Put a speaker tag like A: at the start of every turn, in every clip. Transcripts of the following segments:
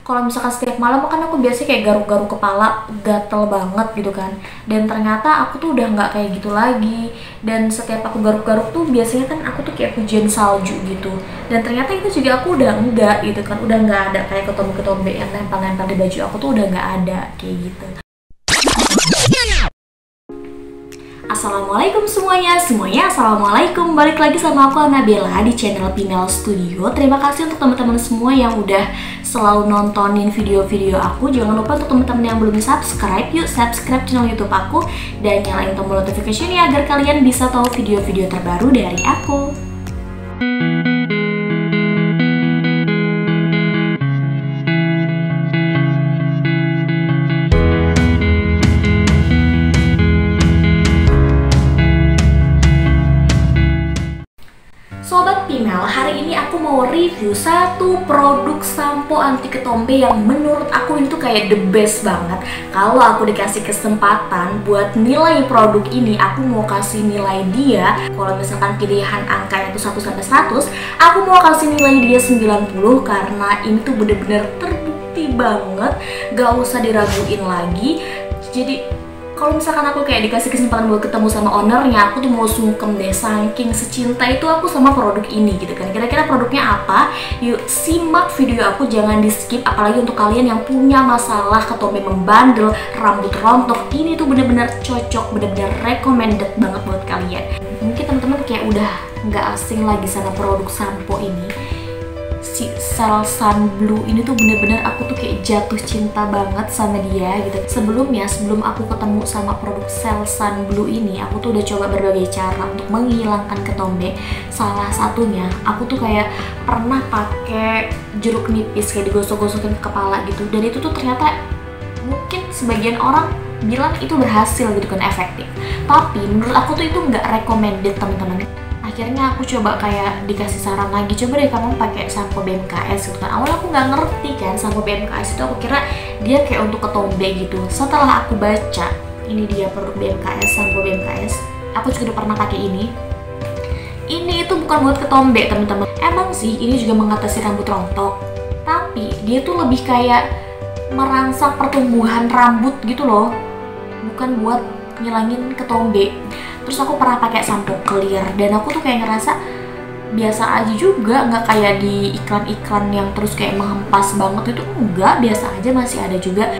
A: Kalau misalkan setiap malam kan aku biasanya kayak garuk-garuk kepala, gatel banget gitu kan. Dan ternyata aku tuh udah nggak kayak gitu lagi. Dan setiap aku garuk-garuk tuh biasanya kan aku tuh kayak hujan salju gitu. Dan ternyata itu juga aku udah enggak gitu kan, udah nggak ada kayak ketombe-ketombe yang nempel-nempel di baju aku tuh udah nggak ada kayak gitu. Assalamualaikum semuanya, assalamualaikum. Balik lagi sama aku Nabila di channel Pinel Studio. Terima kasih untuk teman-teman semua yang udah selalu nontonin video-video aku. Jangan lupa untuk teman-teman yang belum subscribe, yuk subscribe channel YouTube aku dan nyalain tombol notification ya agar kalian bisa tahu video-video terbaru dari aku. Sobat Pinel, hari ini aku mau review satu produk sampo anti ketombe yang menurut aku itu kayak the best banget. Kalau aku dikasih kesempatan buat nilai produk ini, aku mau kasih nilai dia. Kalau misalkan pilihan angka itu 1-100, aku mau kasih nilai dia 90 karena ini tuh bener-bener terbukti banget, gak usah diraguin lagi. Jadi kalau misalkan aku kayak dikasih kesempatan buat ketemu sama ownernya, aku tuh mau sungkem deh, saking secinta itu aku sama produk ini gitu kan. Kira-kira produknya apa? Yuk simak video aku, jangan di skip. Apalagi untuk kalian yang punya masalah ketombe membandel, rambut rontok, ini tuh bener-bener cocok, bener-bener recommended banget buat kalian. Mungkin teman-teman kayak udah nggak asing lagi sama produk sampo ini. Si Selsun Blue ini tuh bener-bener aku tuh kayak jatuh cinta banget sama dia gitu. Sebelum aku ketemu sama produk Selsun Blue ini, aku tuh udah coba berbagai cara untuk menghilangkan ketombe. Salah satunya, aku tuh kayak pernah pakai jeruk nipis kayak digosok-gosokin ke kepala gitu. Dan itu tuh ternyata mungkin sebagian orang bilang itu berhasil gitu kan, efektif. Tapi menurut aku tuh itu nggak recommended teman-teman. Akhirnya aku coba kayak dikasih saran lagi, coba deh kamu pakai sampo BMKS gitu kan. Awalnya aku nggak ngerti kan sampo BMKS itu, aku kira dia kayak untuk ketombe gitu. Setelah aku baca, ini dia produk BMKS, sampo BMKS. Aku juga udah pernah pakai ini. Ini itu bukan buat ketombe teman-teman. Emang sih ini juga mengatasi rambut rontok, tapi dia tuh lebih kayak merangsang pertumbuhan rambut gitu loh, bukan buat ngilangin ketombe. Terus aku pernah pakai sampo clear dan aku tuh kayak ngerasa biasa aja juga, nggak kayak di iklan-iklan yang terus kayak menghempas banget itu, enggak, biasa aja, masih ada juga.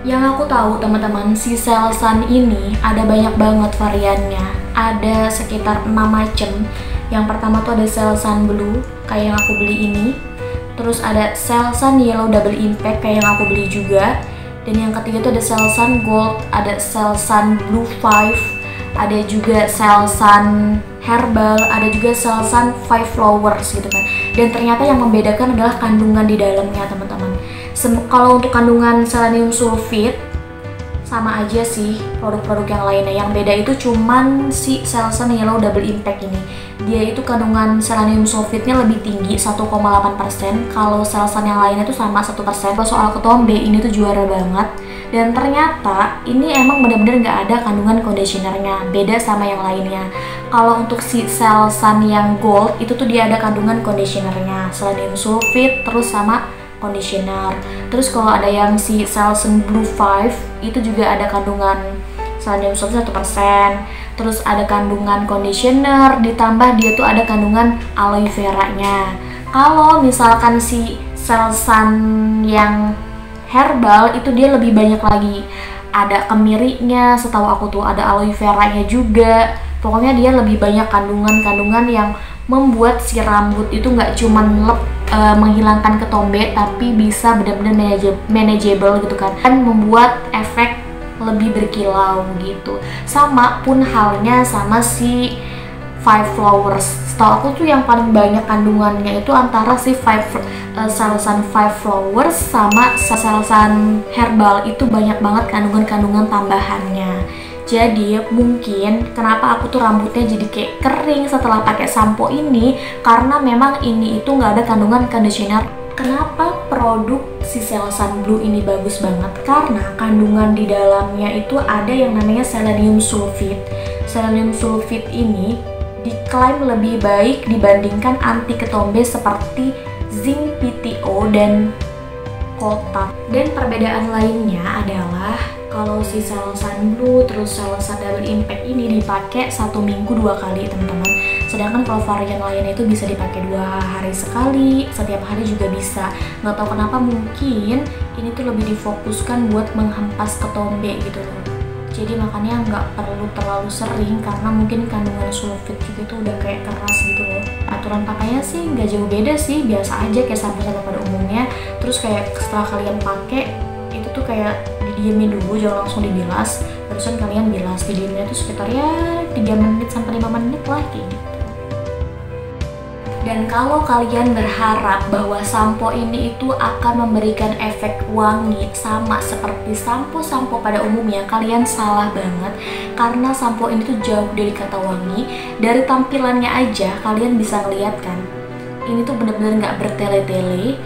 A: Yang aku tahu teman-teman, si Selsun ini ada banyak banget variannya, ada sekitar 6 macam. Yang pertama tuh ada Selsun Blue kayak yang aku beli ini, terus ada Selsun Yellow Double Impact kayak yang aku beli juga, dan yang ketiga tuh ada Selsun Gold, ada Selsun Blue 5, ada juga Selsun Herbal, ada juga Selsun 5 Flowers gitu kan. Dan ternyata yang membedakan adalah kandungan di dalamnya teman-teman. Kalau untuk kandungan selenium sulfit sama aja sih produk-produk yang lainnya. Yang beda itu cuman si Selsun Yellow Double Impact ini. Dia itu kandungan selenium sulfitnya lebih tinggi, 1,8%. Kalau Selsun yang lainnya tuh sama 1%. Kalau soal ketombe ini tuh juara banget. Dan ternyata ini emang bener-bener nggak ada kandungan conditionernya, beda sama yang lainnya. Kalau untuk si Selsun yang gold itu tuh dia ada kandungan conditionernya, selenium sulfit terus sama conditioner. Terus kalau ada yang si Selsun Blue 5 itu juga ada kandungan selenium sulfit 1%. Terus ada kandungan conditioner, ditambah dia tuh ada kandungan aloe vera-nya. Kalau misalkan si Selsun yang herbal itu dia lebih banyak lagi, ada kemirinya, setahu aku tuh ada aloe vera-nya juga. Pokoknya dia lebih banyak kandungan-kandungan yang membuat si rambut itu nggak cuman menghilangkan ketombe, tapi bisa benar-benar manageable gitu kan, dan membuat efek lebih berkilau gitu. Sama pun halnya sama si 5 Flowers. Setahu aku tuh yang paling banyak kandungannya itu antara si Selsun 5 Flowers sama Selsun Herbal, itu banyak banget kandungan-kandungan tambahannya. Jadi mungkin kenapa aku tuh rambutnya jadi kayak kering setelah pakai sampo ini, karena memang ini itu nggak ada kandungan conditioner. Kenapa produk si Selsun Blue ini bagus banget? Karena kandungan di dalamnya itu ada yang namanya selenium sulfit. Selenium sulfit ini diklaim lebih baik dibandingkan anti ketombe seperti zinc PTO dan kotak. Dan perbedaan lainnya adalah kalau si Selsun Blue terus Selsun Double Impact ini dipakai 1 minggu 2 kali teman-teman. Sedangkan kalau varian lainnya itu bisa dipakai 2 hari sekali, setiap hari juga bisa. Nggak tahu kenapa, mungkin ini tuh lebih difokuskan buat menghempas ketombe gitu loh. Jadi makanya nggak perlu terlalu sering karena mungkin kandungan sulfit juga tuh udah kayak keras gitu loh. Aturan pakainya sih nggak jauh beda sih, biasa aja kayak sampo-sampo pada umumnya. Terus kayak setelah kalian pakai itu tuh kayak didiemin dulu, jangan langsung dibilas. Terusan kalian bilas, didieminnya tuh sekitar ya 3 menit sampai 5 menit lah kayak gitu. Dan kalau kalian berharap bahwa sampo ini itu akan memberikan efek wangi sama seperti sampo-sampo pada umumnya, kalian salah banget. Karena sampo ini tuh jauh dari kata wangi. Dari tampilannya aja kalian bisa ngeliat kan, ini tuh bener-bener nggak bertele-tele.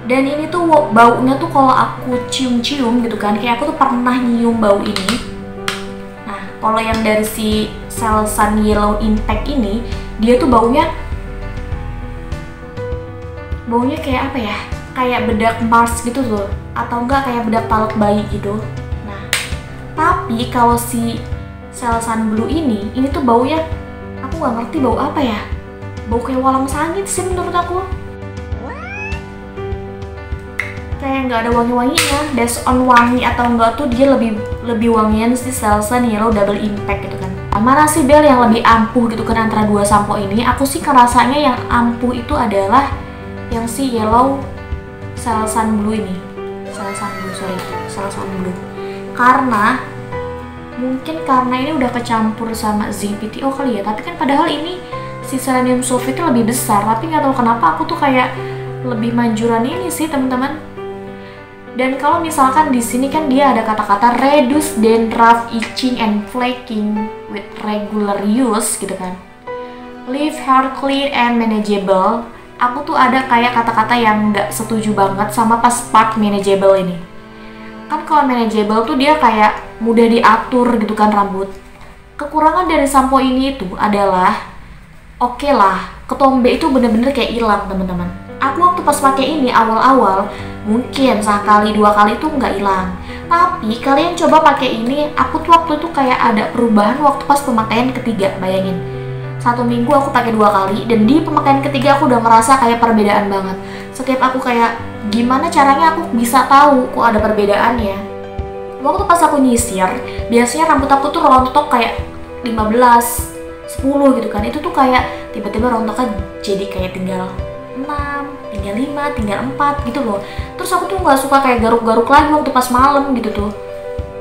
A: Dan ini tuh baunya tuh kalau aku cium-cium gitu kan, kayak aku tuh pernah nyium bau ini. Nah, kalau yang dari si Selsun Yellow Impact ini, dia tuh baunya kayak apa ya? Kayak bedak Mars gitu loh, atau enggak kayak bedak palak bayi gitu. Nah, tapi kalau si Selsun Blue ini tuh baunya, aku nggak ngerti bau apa ya? Bau kayak walang sangit sih menurut aku. Kayak nggak ada wangi-wanginya. Based on wangi atau enggak tuh dia lebih wangian si Selsun Yellow Double Impact gitu kan. Mana sih Bel yang lebih ampuh gitu kan antara dua sampo ini? Aku sih ngerasanya yang ampuh itu adalah yang si Yellow Selsun Blue ini. Selsun Blue. Karena mungkin karena ini udah kecampur sama ZPTO kali ya. Tapi kan padahal ini si selenium sulfitnya lebih besar. Tapi nggak tahu kenapa aku tuh kayak lebih manjuran ini sih teman-teman. Dan kalau misalkan di sini kan dia ada kata-kata reduce dandruff, itching and flaking with regular use gitu kan. Leave hair clean and manageable. Aku tuh ada kayak kata-kata yang nggak setuju banget sama pas part manageable ini. Kan kalau manageable tuh dia kayak mudah diatur gitu kan rambut. Kekurangan dari sampo ini itu adalah, oke lah, ketombe itu bener-bener kayak hilang teman-teman. Aku waktu pas pakai ini awal-awal mungkin sekali 2 kali tuh nggak hilang. Tapi kalian coba pakai ini, aku tuh waktu itu kayak ada perubahan waktu pas pemakaian ketiga, bayangin. 1 minggu aku pakai 2 kali, dan di pemakaian ketiga aku udah ngerasa kayak perbedaan banget. Setiap aku kayak, gimana caranya aku bisa tahu kok ada perbedaannya. Waktu pas aku nyisir, biasanya rambut aku tuh rontok kayak 15, 10 gitu kan. Itu tuh kayak tiba-tiba rontoknya jadi kayak tinggal 6, tinggal 5, tinggal 4 gitu loh. Terus aku tuh nggak suka kayak garuk-garuk lagi waktu pas malam gitu tuh.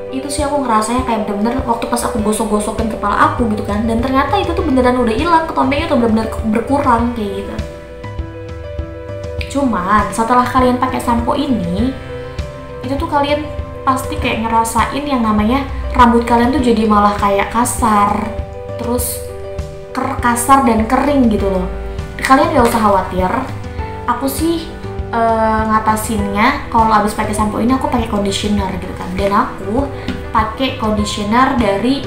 A: Itu sih aku ngerasanya kayak bener-bener waktu pas aku gosok-gosokin kepala aku gitu kan. Dan ternyata itu tuh beneran udah hilang, ketombenya tuh bener-bener berkurang kayak gitu. Cuman setelah kalian pakai sampo ini, itu tuh kalian pasti kayak ngerasain yang namanya rambut kalian tuh jadi malah kayak kasar. Terus kasar dan kering gitu loh. Kalian gak usah khawatir. Aku sih ngatasinnya kalau abis pakai sampo ini aku pakai conditioner gitu kan. Dan aku pakai conditioner dari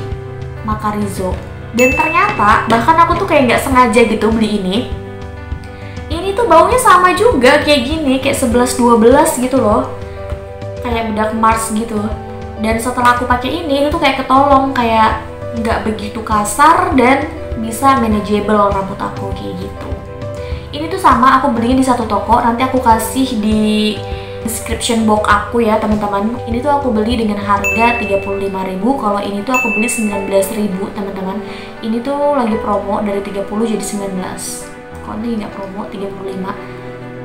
A: Macarizo. Dan ternyata bahkan aku tuh kayak nggak sengaja gitu beli ini. Ini tuh baunya sama juga kayak gini, kayak 11-12 gitu loh. Kayak bedak Mars gitu. Dan setelah aku pakai ini, itu tuh kayak ketolong, kayak nggak begitu kasar dan bisa manageable rambut aku kayak gitu. Ini tuh sama aku belinya di satu toko, nanti aku kasih di description box aku ya teman-teman. Ini tuh aku beli dengan harga 35.000, kalau ini tuh aku beli 19.000 teman-teman. Ini tuh lagi promo dari 30 jadi 19. Kalau ini nggak promo 35.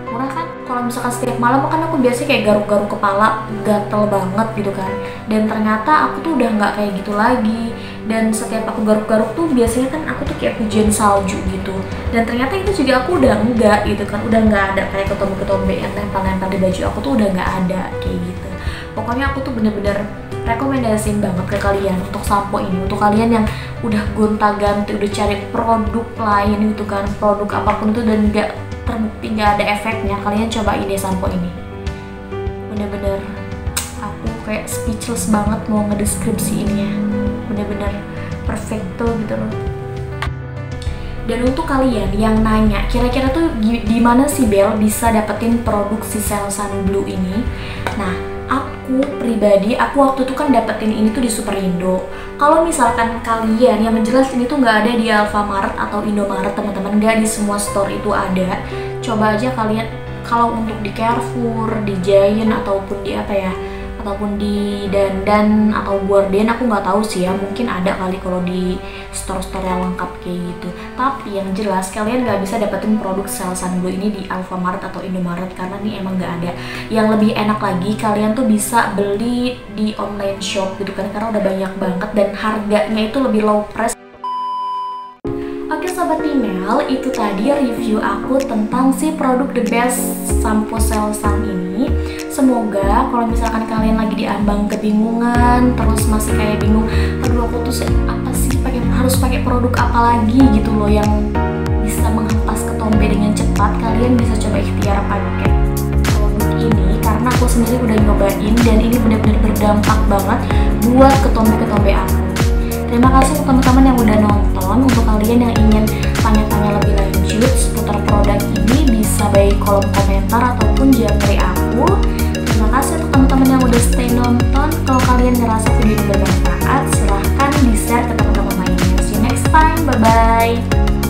A: Murah kan? Kalau misalkan setiap malam kan aku biasanya kayak garuk-garuk kepala, gatel banget gitu kan. Dan ternyata aku tuh udah nggak kayak gitu lagi. Dan setiap aku garuk-garuk tuh biasanya kan aku tuh kayak hujan salju gitu. Dan ternyata itu juga aku udah enggak gitu kan, udah nggak ada kayak ketombe-ketombe yang nempel-nempel di baju aku tuh udah nggak ada kayak gitu. Pokoknya aku tuh bener-bener rekomendasiin banget ke kalian untuk sampo ini, untuk kalian yang udah gonta-ganti, udah cari produk lain gitu kan, produk apapun itu dan nggak terbukti nggak ada efeknya, kalian cobain deh sampo ini. Bener-bener aku kayak speechless banget mau ngedeskripsiinnya, bener-bener perfecto gitu loh. Dan untuk kalian yang nanya, kira-kira tuh di mana sih Bel bisa dapetin produk si Selsun Blue ini? Nah, aku pribadi, aku waktu itu kan dapetin ini tuh di Superindo. Kalau misalkan kalian, yang menjelas ini tuh nggak ada di Alfamart atau Indomaret teman-teman, nggak di semua store itu ada. Coba aja kalian, kalau untuk di Carrefour, di Giant ataupun di apa ya, ataupun di Dandan atau Gorden, aku nggak tahu sih ya, mungkin ada kali kalau di store-store yang lengkap kayak gitu. Tapi yang jelas kalian nggak bisa dapetin produk Selsun Blue ini di Alfamart atau Indomaret karena ini emang nggak ada. Yang lebih enak lagi, kalian tuh bisa beli di online shop gitu kan, karena udah banyak banget dan harganya itu lebih low price. Oke Sobat Female, itu tadi review aku tentang si produk The Best Sampo Selsun ini. Semoga kalau misalkan kalian lagi diambang kebingungan, terus masih kayak bingung, aduh aku tuh apa sih harus pakai produk apa lagi gitu loh yang bisa menghempas ketombe dengan cepat, kalian bisa coba ikhtiar pakai produk ini karena aku sendiri udah nyobain dan ini benar-benar berdampak banget buat ketombe-ketombe aku. Terima kasih untuk teman-teman yang udah nonton. Untuk kalian yang ingin tanya-tanya lebih lanjut seputar produk ini, bisa baik kolom komentar ataupun japri aku. Terima kasih untuk teman-teman yang udah stay nonton. Kalau kalian ngerasa video ini bermanfaat, silahkan di-share ke teman-teman lainnya. See you next time, bye-bye.